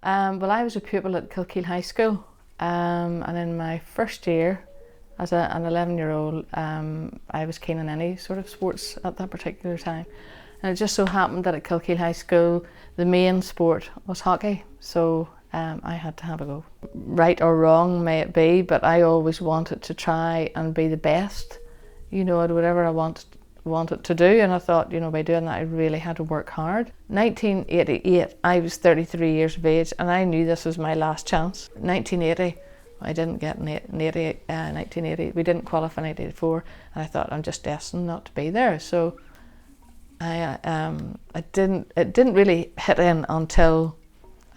Well, I was a pupil at Kilkeel High School, and in my first year as an 11-year-old, I was keen on any sort of sports at that particular time. And it just so happened that at Kilkeel High School, the main sport was hockey, so I had to have a go. Right or wrong may it be, but I always wanted to try and be the best, at whatever I wanted to do, and I thought, by doing that I really had to work hard. 1988, I was 33 years of age, and I knew this was my last chance. 1980, I didn't get 1980, we didn't qualify in 1984, and I thought I'm just destined not to be there. So it didn't really hit in until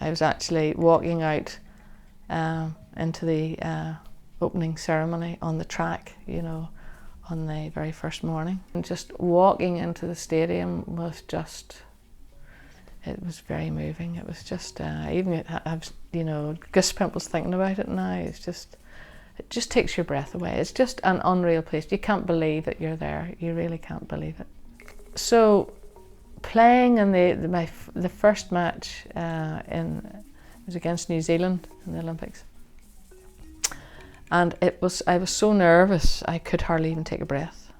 I was actually walking out into the opening ceremony on the track, on the very first morning. And just walking into the stadium was it was very moving. It was just, even I've, goosebumps thinking about it now. It just takes your breath away. It's just an unreal place. You can't believe that you're there. You really can't believe it. So playing in the first match was against New Zealand in the Olympics. And I was so nervous I could hardly even take a breath.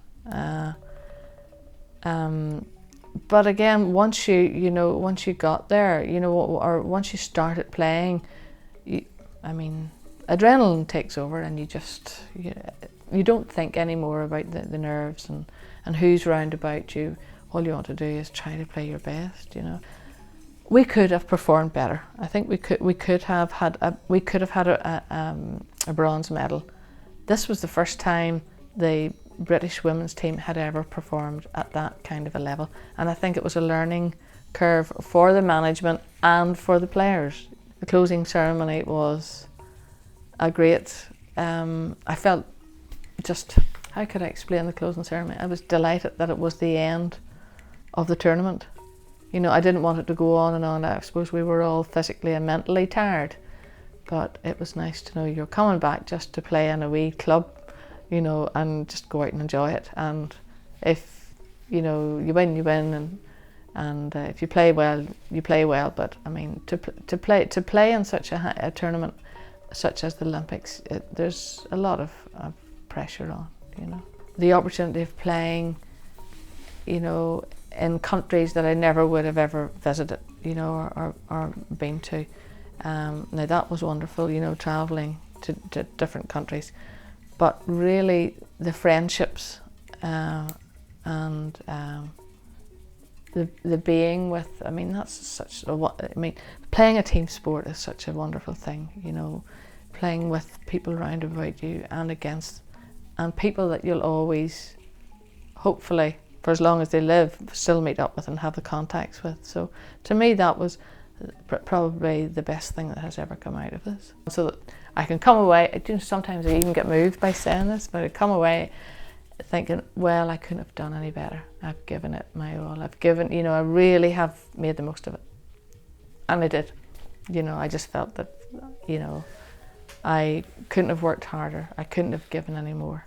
But again, once you got there, or once you started playing, adrenaline takes over, and you don't think anymore about the nerves and who's round about you. All you want to do is try to play your best. We could have performed better. I think we could have had a bronze medal. This was the first time the British women's team had ever performed at that kind of a level, and I think it was a learning curve for the management and for the players. The closing ceremony was a great, I felt how could I explain the closing ceremony? I was delighted that it was the end of the tournament. I didn't want it to go on and on. I suppose we were all physically and mentally tired, but it was nice to know you're coming back just to play in a wee club, and just go out and enjoy it. And if you win, you win, and if you play well, you play well. But to play in such a tournament such as the Olympics, there's a lot of pressure on. The opportunity of playing, in countries that I never would have ever visited, or been to. Now that was wonderful, travelling to different countries, but really the friendships and the being with, that's such playing a team sport is such a wonderful thing, playing with people around about you and against, and people that you'll always, hopefully, for as long as they live, still meet up with and have the contacts with. So to me that was probably the best thing that has ever come out of this. So that I can come away, sometimes I even get moved by saying this, but I come away thinking, well, I couldn't have done any better. I've given it my all. I really have made the most of it. And I did. I just felt that, I couldn't have worked harder. I couldn't have given any more.